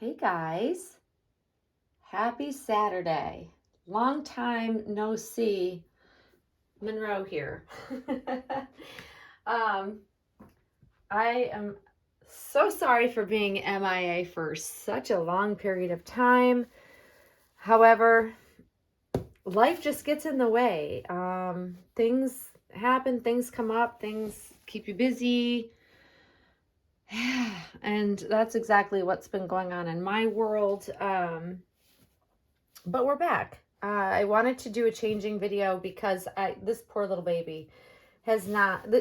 Hey guys, happy Saturday. Long time no see. Monroe here. um, I am so sorry for being MIA for such a long period of time. However, life just gets in the way. Things happen, things come up, things keep you busy. And that's exactly what's been going on in my world. But we're back. I wanted to do a changing video because this poor little baby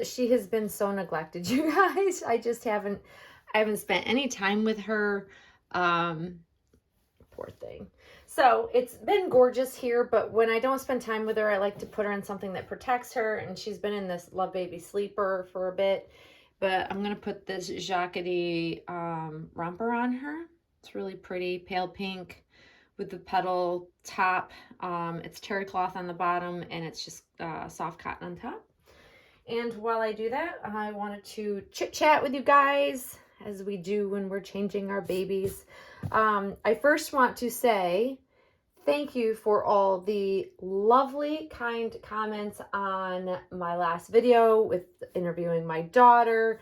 she has been so neglected, you guys. I haven't spent any time with her. Poor thing. So it's been gorgeous here, but when I don't spend time with her, I like to put her in something that protects her, and she's been in this Love Baby sleeper for a bit. But I'm going to put this Jacquetie romper on her. It's really pretty, pale pink with the petal top. It's terry cloth on the bottom, and it's just soft cotton on top. And while I do that, I wanted to chit chat with you guys as we do when we're changing our babies. I first want to say thank you for all the lovely, kind comments on my last video with interviewing my daughter.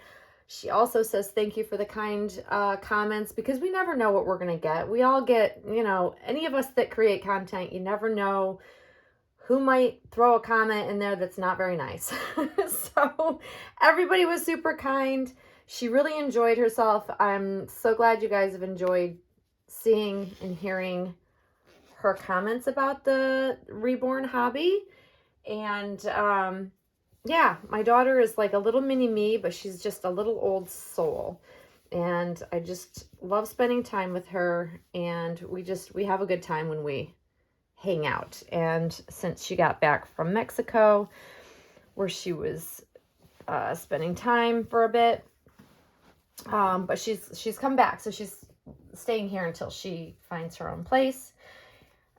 She also says thank you for the kind comments, because we never know what we're going to get. We all get, any of us that create content, you never know who might throw a comment in there that's not very nice. So everybody was super kind. She really enjoyed herself. I'm so glad you guys have enjoyed seeing and hearing her comments about the reborn hobby. And yeah, my daughter is like a little mini me, but she's just a little old soul. And I just love spending time with her. And we have a good time when we hang out. And since she got back from Mexico, where she was spending time for a bit, but she's come back, so she's staying here until she finds her own place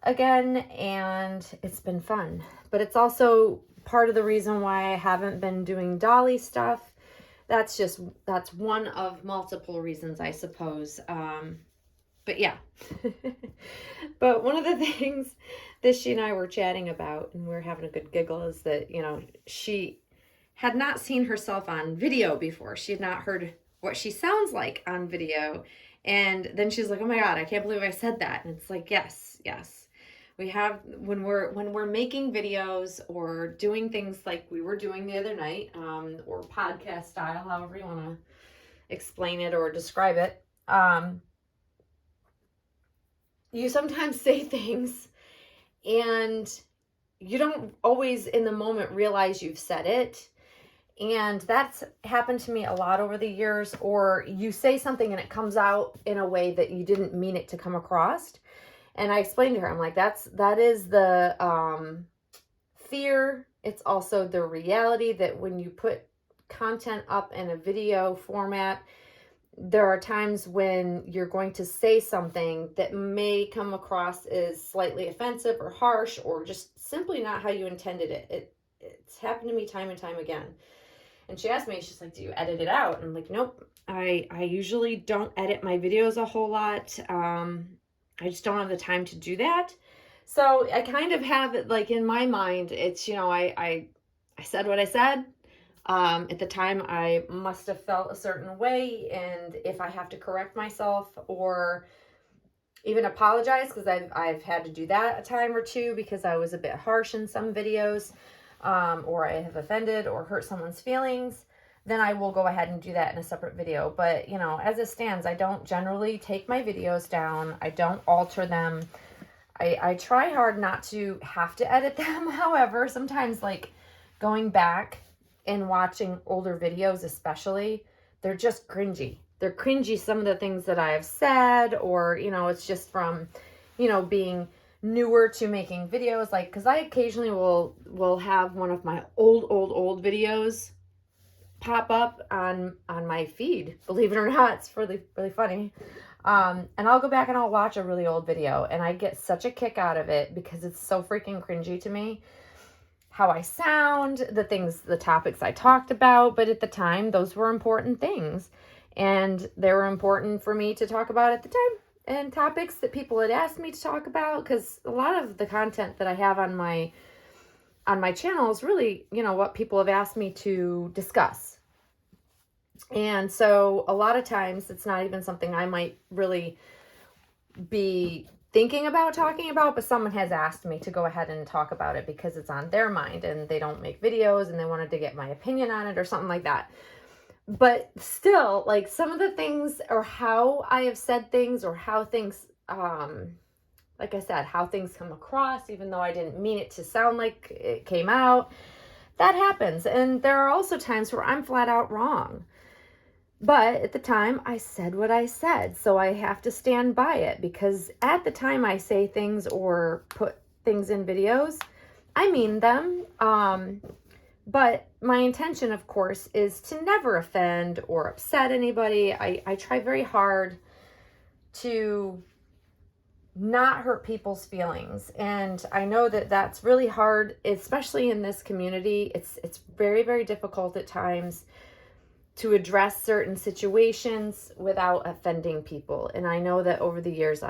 again, and it's been fun. But it's also part of the reason why I haven't been doing Dolly stuff. That's one of multiple reasons, I suppose. But yeah. But one of the things that she and I were chatting about, and we were having a good giggle, is that, she had not seen herself on video before. She had not heard what she sounds like on video. And then she's like, oh my God, I can't believe I said that. And it's like, yes. We have, when we're making videos or doing things like we were doing the other night, or podcast style, however you want to explain it or describe it, you sometimes say things and you don't always in the moment realize you've said it. And that's happened to me a lot over the years. Or you say something and it comes out in a way that you didn't mean it to come across. And I explained to her, I'm like, that is the fear. It's also the reality that when you put content up in a video format, there are times when you're going to say something that may come across as slightly offensive or harsh, or just simply not how you intended it. It's happened to me time and time again. And she asked me, she's like, do you edit it out? And I'm like, nope, I usually don't edit my videos a whole lot. I just don't have the time to do that. So I kind of have it like in my mind, it's, I said what I said. At the time, I must have felt a certain way. And if I have to correct myself or even apologize, because I've had to do that a time or two because I was a bit harsh in some videos, or I have offended or hurt someone's feelings, then I will go ahead and do that in a separate video. But, as it stands, I don't generally take my videos down. I don't alter them. I try hard not to have to edit them. However, sometimes like going back and watching older videos especially, they're just cringy. They're cringy, some of the things that I have said, or, it's just from, being newer to making videos. Like, because I occasionally will have one of my old videos pop up on my feed, believe it or not. It's really, really funny. And I'll go back and I'll watch a really old video, and I get such a kick out of it because it's so freaking cringy to me. How I sound, the topics I talked about, but at the time, those were important things. And they were important for me to talk about at the time. and topics that people had asked me to talk about, because a lot of the content that I have on my channel is really, what people have asked me to discuss. And so a lot of times it's not even something I might really be thinking about talking about, but someone has asked me to go ahead and talk about it because it's on their mind and they don't make videos and they wanted to get my opinion on it or something like that. But still, like, some of the things, or how I have said things, or how things, like I said, how things come across, even though I didn't mean it to sound like it came out, that happens. And there are also times where I'm flat out wrong. But at the time, I said what I said, so I have to stand by it, because at the time I say things or put things in videos, I mean them. But my intention, of course, is to never offend or upset anybody. I try very hard to not hurt people's feelings. And I know that that's really hard, especially in this community. It's very, very difficult at times to address certain situations without offending people. And I know that over the years,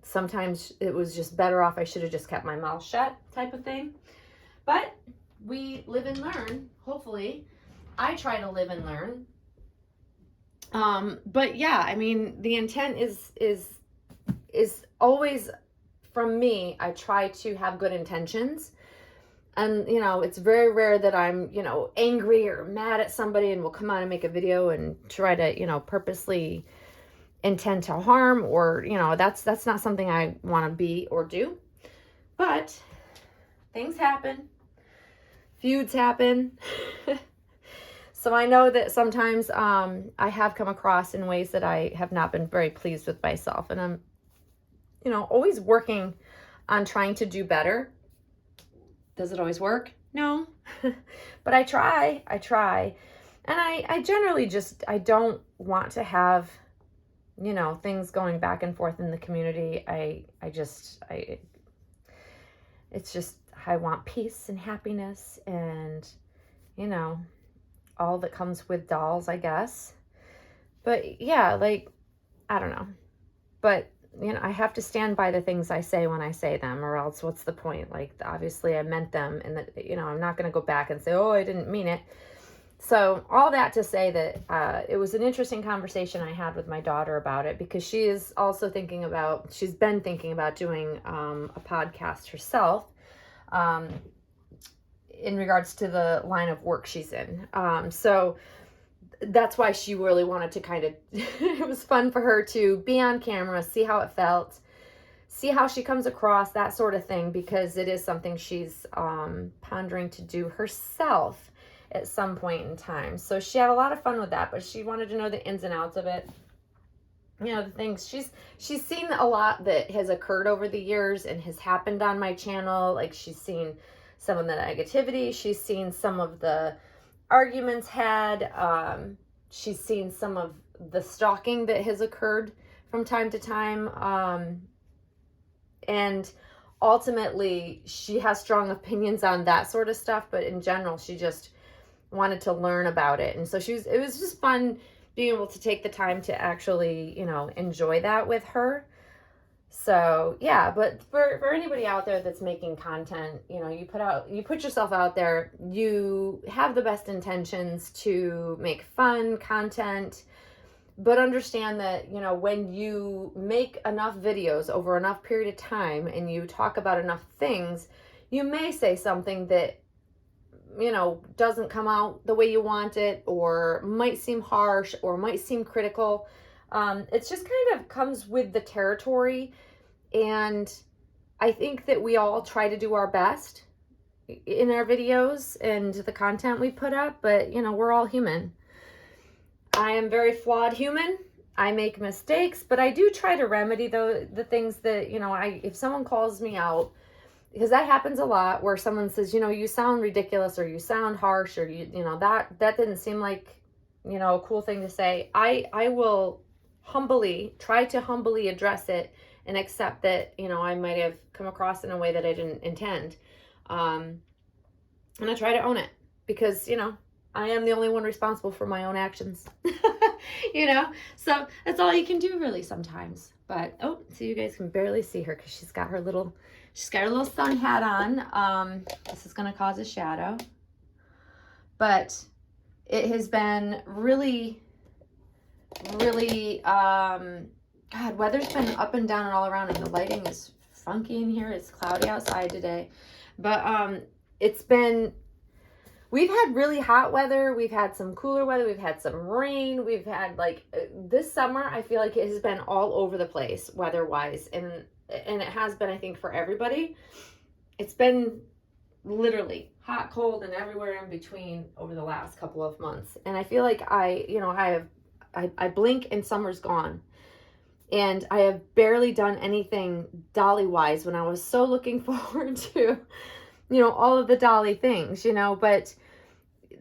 sometimes it was just better off, I should have just kept my mouth shut, type of thing. But we live and learn, hopefully. I try to live and learn. But yeah, I mean, the intent is always, from me, I try to have good intentions. And, it's very rare that I'm, angry or mad at somebody and will come on and make a video and try to, purposely intend to harm, or, that's not something I want to be or do. But things happen. Feuds happen. So I know that sometimes I have come across in ways that I have not been very pleased with myself. And I'm, always working on trying to do better. Does it always work? No. But I try. And I generally I don't want to have, things going back and forth in the community. It's just, I want peace and happiness and, all that comes with dolls, I guess. But yeah, like, I don't know. But, I have to stand by the things I say when I say them, or else what's the point? Like, obviously I meant them, and that, I'm not going to go back and say, oh, I didn't mean it. So all that to say that it was an interesting conversation I had with my daughter about it, because she is also she's been thinking about doing a podcast herself in regards to the line of work she's in. So that's why she really wanted to kind of, it was fun for her to be on camera, see how it felt, see how she comes across, that sort of thing, because it is something she's pondering to do herself at some point in time. So she had a lot of fun with that, but she wanted to know the ins and outs of it. The things she's seen a lot that has occurred over the years and has happened on my channel. Like, she's seen some of the negativity. She's seen some of the arguments had. She's seen some of the stalking that has occurred from time to time. And ultimately, she has strong opinions on that sort of stuff. But in general, she just wanted to learn about it. And so it was just fun being able to take the time to actually, enjoy that with her. So yeah, but for anybody out there that's making content, you put yourself out there, you have the best intentions to make fun content, but understand that, when you make enough videos over enough period of time and you talk about enough things, you may say something that, doesn't come out the way you want it, or might seem harsh, or might seem critical. It's just kind of comes with the territory. And I think that we all try to do our best in our videos and the content we put up, but we're all human. I am very flawed human. I make mistakes, but I do try to remedy the things that, if someone calls me out, because that happens a lot, where someone says, you sound ridiculous, or you sound harsh, or that didn't seem like, a cool thing to say. I will try to humbly address it and accept that, I might have come across in a way that I didn't intend. And I try to own it, because, I am the only one responsible for my own actions. you know, so that's all you can do really sometimes. But, oh, so you guys can barely see her because she's got her little sun hat on. This is going to cause a shadow. But it has been really, really, God, weather's been up and down and all around, and the lighting is funky in here. It's cloudy outside today. But it's been, we've had really hot weather. We've had some cooler weather. We've had some rain. We've had, like, this summer, I feel like it has been all over the place weather-wise. And it has been, I think, for everybody. It's been literally hot, cold, and everywhere in between over the last couple of months. And I feel like I blink and summer's gone. And I have barely done anything Dolly-wise when I was so looking forward to, all of the Dolly things, but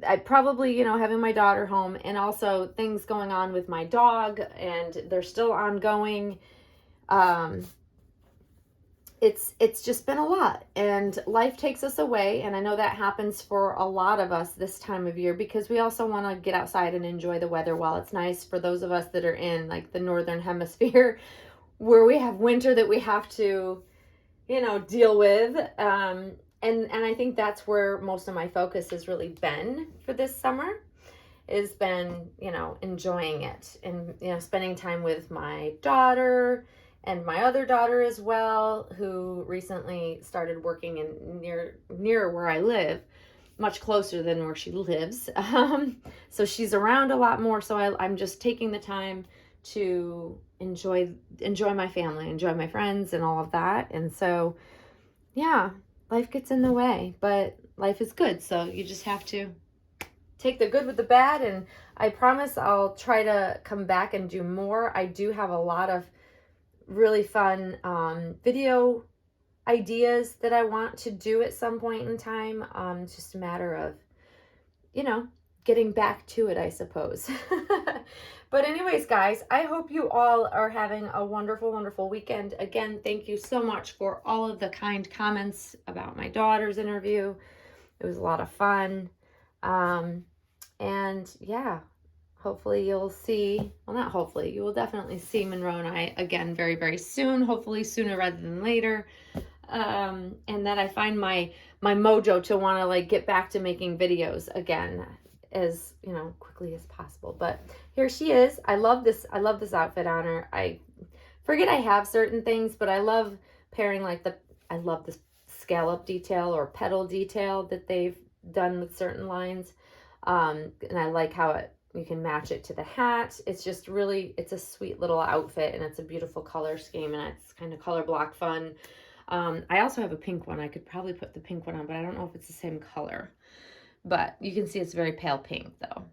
I probably, having my daughter home and also things going on with my dog, and they're still ongoing. It's just been a lot, and life takes us away. And I know that happens for a lot of us this time of year, because we also want to get outside and enjoy the weather while it's nice. For those of us that are in, like, the northern hemisphere, where we have winter that we have to, deal with. And I think that's where most of my focus has really been for this summer, has been, enjoying it and, spending time with my daughter and my other daughter as well, who recently started working in near where I live, much closer than where she lives. So she's around a lot more. So I'm just taking the time to enjoy my family, enjoy my friends and all of that. And so, yeah, life gets in the way, but life is good. So you just have to take the good with the bad. And I promise I'll try to come back and do more. I do have a lot of really fun video ideas that I want to do at some point in time. It's just a matter of, getting back to it, I suppose. But anyways, guys, I hope you all are having a wonderful, wonderful weekend. Again, thank you so much for all of the kind comments about my daughter's interview. It was a lot of fun. And yeah, hopefully you'll see, well, not hopefully, you will definitely see Monroe and I again very, very soon, hopefully sooner rather than later. And that I find my mojo to want to, like, get back to making videos again as, quickly as possible. But here she is. I love this outfit on her. I forget I have certain things, but I love pairing, like, I love this scallop detail or petal detail that they've done with certain lines. And I like how you can match it to the hat. It's just really, it's a sweet little outfit, and it's a beautiful color scheme, and it's kind of color block fun. I also have a pink one. I could probably put the pink one on, but I don't know if it's the same color. But you can see it's very pale pink though.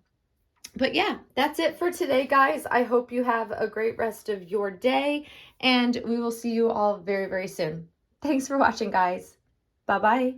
But yeah, that's it for today, guys. I hope you have a great rest of your day, and we will see you all very, very soon. Thanks for watching, guys. Bye-bye.